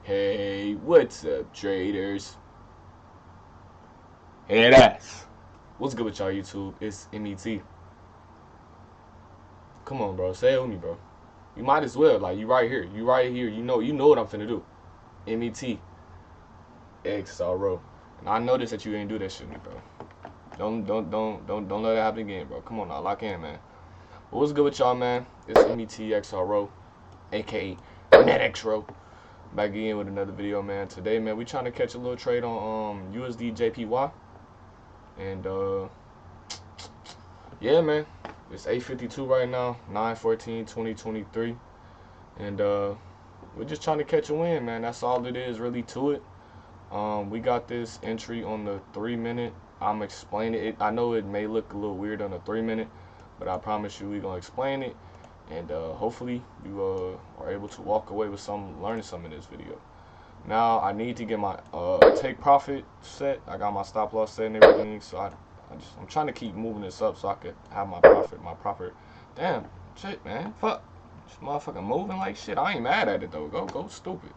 Hey, what's up, traders? Hey, that's what's good with y'all, YouTube? It's MET. Come on, bro. Say it with me, bro. You might as well. Like, you right here. You right here. You know what I'm finna do. MET XRO. And I noticed that you ain't do that shit, bro. Don't let it happen again, bro. Come on now, lock in, man. But what's good with y'all, man? It's MET XRO, aka NetXRO. Back again with another video, man. Today, man, we trying to catch a little trade on Usdjpy. And yeah, man, it's 8:52 right now, 9/14/2023, and we're just trying to catch a win, man. That's all it is really to it. We got this entry on the 3-minute. I'm explaining it. I know it may look a little weird on the 3-minute, but I promise you we're gonna explain it, and hopefully you are able to walk away with learning something in this video. Now I need to get my take profit set. I got my stop loss set and everything, so I'm trying to keep moving this up so I could have my proper. Damn, shit, man, fuck, this motherfucker moving like shit. I ain't mad at it though. Go stupid.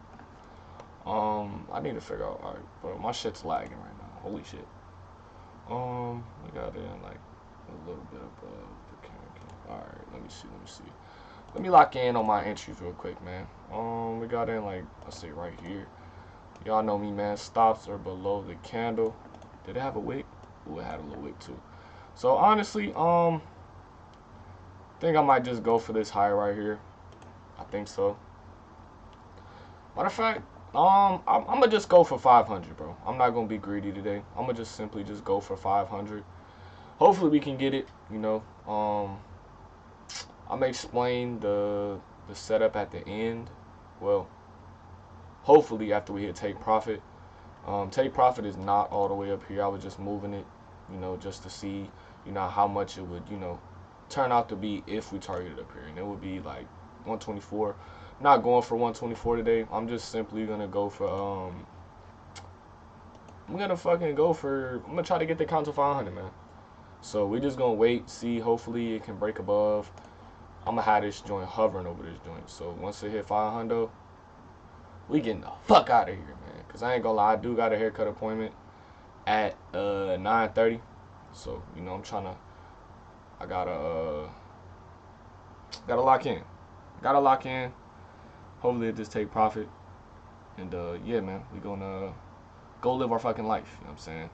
I need to figure out. All right, bro, my shit's lagging right now. Holy shit. We got in like a little bit above the candle. All right, let me see. Let me lock in on my entries real quick, man. We got in like, let's say right here. Y'all know me, man. Stops are below the candle. Did it have a wick? Ooh, it had a little wick too. So honestly, think I might just go for this high right here. I think so. Matter of fact, I'm gonna just go for 500, bro. I'm not gonna be greedy today. I'm gonna just simply just go for 500. Hopefully we can get it. You know, I'm gonna explain the setup at the end. Well, hopefully after we hit take profit. Take profit is not all the way up here. I was just moving it, you know, just to see, you know, how much it would, you know, turn out to be if we targeted up here. And it would be like 124. I'm not going for 124 today. I'm just simply gonna go for I'm gonna try to get the count to 500, man. So we just gonna wait, see. Hopefully it can break above. I'm gonna have this joint hovering over this joint. So once it hit 500, we getting the fuck out of here, man. Cause I ain't gonna lie, I do got a haircut appointment at 9:30. So you know I gotta lock in. Gotta lock in. Hopefully it just take profit. And yeah, man, we gonna go live our fucking life. You know what I'm saying?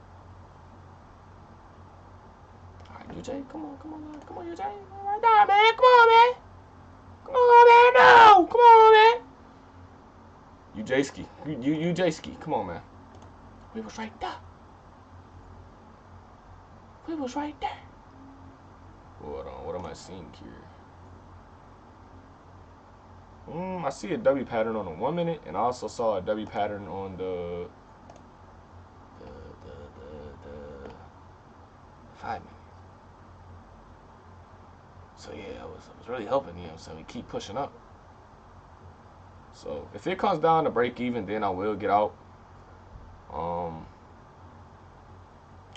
All right, UJ, come on, UJ, right there, man. Come on, man. Come on, man. No, come on, man. UJ-ski, come on, man. We was right there. We was right there. Hold on, what am I seeing here? I see a W pattern on the 1-minute, and I also saw a W pattern on the 5-minute. So yeah, I was really hoping, you know what I'm saying, we keep pushing up. So if it comes down to break even, then I will get out.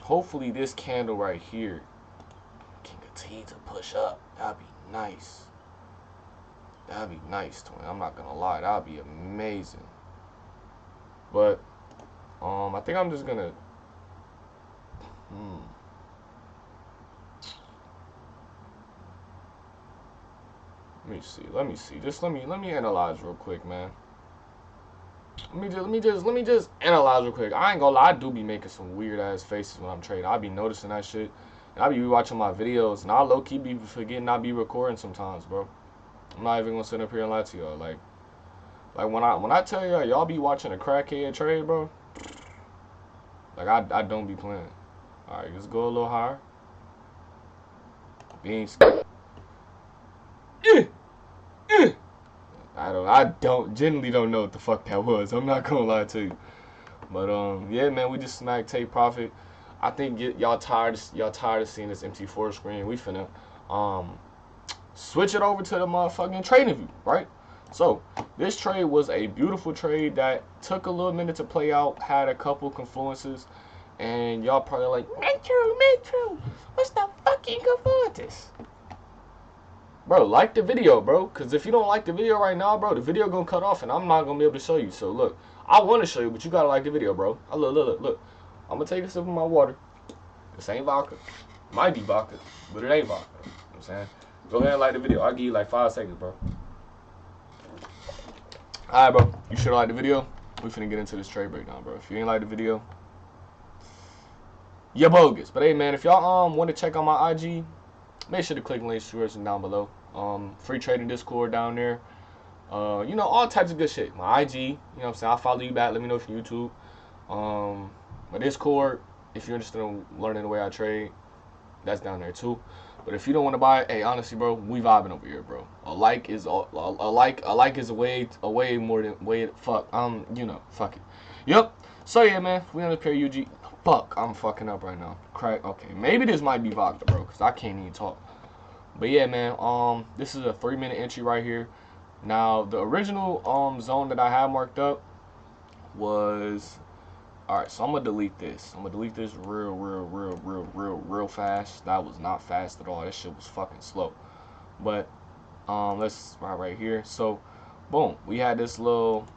Hopefully this candle right here can continue to push up. That'd be nice. That'd be nice, twin. I'm not gonna lie, that'd be amazing. But I think I'm just gonna let me see. Just let me analyze real quick, man. Let me just analyze real quick. I ain't gonna lie, I do be making some weird ass faces when I'm trading. I be noticing that shit. And I be rewatching my videos, and I low key be forgetting I be recording sometimes, bro. I'm not even gonna sit up here and lie to y'all. Like when I tell y'all be watching a crackhead trade, bro. Like I don't be playing. All right, let's go a little higher. Beans. I genuinely don't know what the fuck that was. I'm not gonna lie to you. But yeah, man, we just snagged take profit. I think y'all tired of seeing this MT4 screen. We finna switch it over to the motherfucking trading view, right? So this trade was a beautiful trade that took a little minute to play out, had a couple confluences, and y'all probably like, Metro, what's the fucking confluences? Bro, like the video, bro. Because if you don't like the video right now, bro, the video gonna cut off and I'm not gonna be able to show you. So look, I want to show you, but you gotta like the video, bro. Look. I'm gonna take a sip of my water. This ain't vodka. Might be vodka, but it ain't vodka. You know what I'm saying? Go ahead and like the video. I'll give you like 5 seconds, bro. Alright, bro. You should like the video. We finna get into this trade breakdown, bro. If you ain't like the video, you're bogus. But hey, man, if y'all want to check out my IG, make sure to click the link description down below. Free trading Discord down there. You know, all types of good shit. My IG, you know what I'm saying? I'll follow you back. Let me know if you're YouTube. My Discord, if you're interested in learning the way I trade, that's down there too. But if you don't want to buy it, hey, honestly, bro, we vibing over here, bro. A like is a way more than fuck. You know, fuck it. Yep. So yeah, man, we on the pair UG. Fuck, I'm fucking up right now. Crack. Okay, maybe this might be vodka, bro, cause I can't even talk. But yeah, man, this is a 3-minute entry right here. Now the original zone that I had marked up was, all right, so I'm gonna delete this. I'm gonna delete this real fast. That was not fast at all. That shit was fucking slow. But let's right here. So boom, we had this little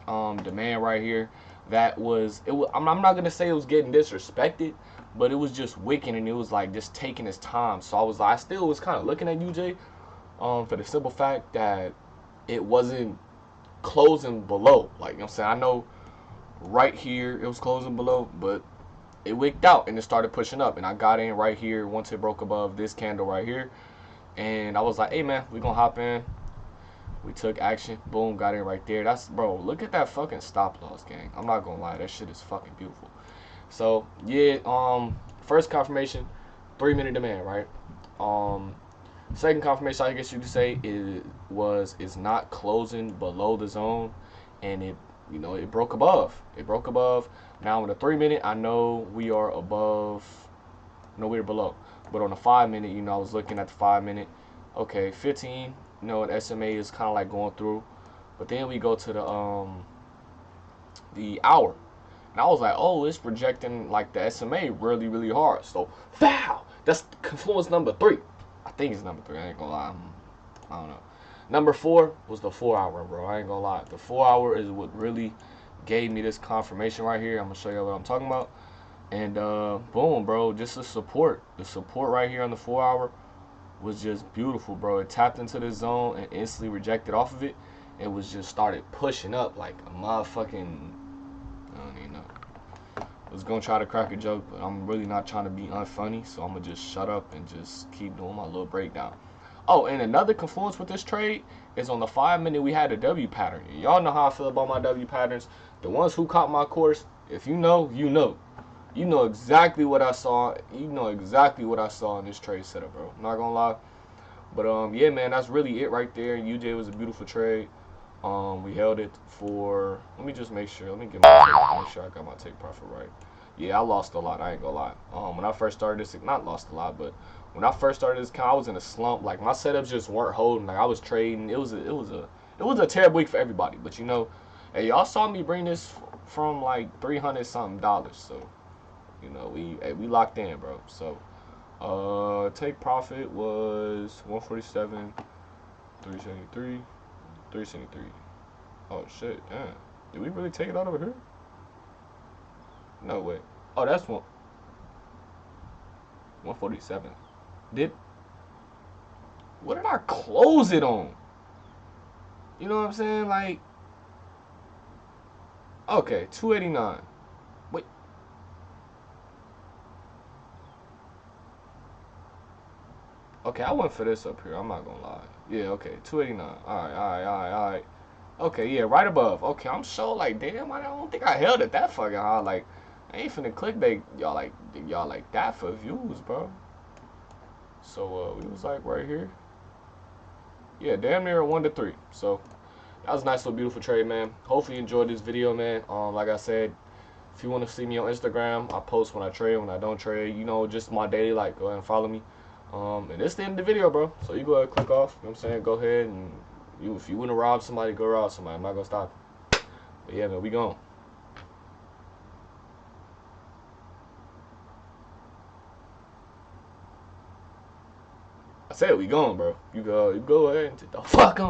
demand right here. That was it. I'm not gonna say it was getting disrespected, but it was just wicking and it was like just taking its time. So I still was kind of looking at UJ for the simple fact that it wasn't closing below. Like, you know what I'm saying? I know right here it was closing below, but it wicked out and it started pushing up, and I got in right here once it broke above this candle right here, and I was like, hey man, we gonna hop in. We took action, boom, got in right there. That's, bro, look at that fucking stop loss, gang. I'm not gonna lie, that shit is fucking beautiful. So yeah, first confirmation, 3-minute demand, right? Second confirmation, I guess you could say, is not closing below the zone, and it, you know, it broke above. It broke above. Now in the 3-minute, I know we are above. No, we're below. But on the 5-minute, you know, I was looking at the 5-minute. Okay, 15. You know, an SMA is kind of like going through, but then we go to the hour, and I was like, oh, it's projecting like the SMA really hard. So foul. That's confluence number 3. I think it's number 3. I ain't gonna lie. I don't know. Number 4 was the 4-hour, bro. I ain't gonna lie. The 4-hour is what really gave me this confirmation right here. I'm gonna show you what I'm talking about. And boom, bro. Just the support. The support right here on the 4-hour was just beautiful, bro. It tapped into the zone and instantly rejected off of it. It was just started pushing up like a motherfucking, I don't even know. I was gonna try to crack a joke, but I'm really not trying to be unfunny, so I'm gonna just shut up and just keep doing my little breakdown. Oh, and another confluence with this trade is on the 5-minute we had a W pattern. Y'all know how I feel about my W patterns. The ones who caught my course, if you know, you know. You know exactly what I saw. You know exactly what I saw in this trade setup, bro. I'm not gonna lie. But yeah, man, that's really it right there. UJ was a beautiful trade. We held it for, let me just make sure. Let me get make sure I got my take profit right. Yeah, I lost a lot. I ain't gonna lie. When I first started this, not lost a lot, but when I first started this account, I was in a slump. Like, my setups just weren't holding. Like, I was trading. It was a terrible week for everybody. But you know, hey, y'all saw me bring this from like $300 something. So, you know, we locked in, bro. So, take profit was 147, 373, 373. Oh shit, damn. Did we really take it out over here? No way. Oh, that's 147. What did I close it on? You know what I'm saying? Like, okay, 289. Wait. Okay, I went for this up here. I'm not gonna lie. Yeah, okay, 289. All right. Okay, yeah, right above. Okay, I'm so like, damn, I don't think I held it that fucking high. Like, I ain't finna clickbait y'all like that for views, bro. So we was like right here. Yeah, damn near 1 to 3. So that was a nice little beautiful trade, man. Hopefully you enjoyed this video, man. Like I said, if you want to see me on Instagram, I post when I trade, when I don't trade. You know, just my daily life. Go ahead and follow me. And this is the end of the video, bro. So you go ahead and click off. You know what I'm saying? Go ahead and if you want to rob somebody, go rob somebody. I'm not gonna stop you. But yeah, man, we gone. said we going, bro. You go ahead and get the fuck on.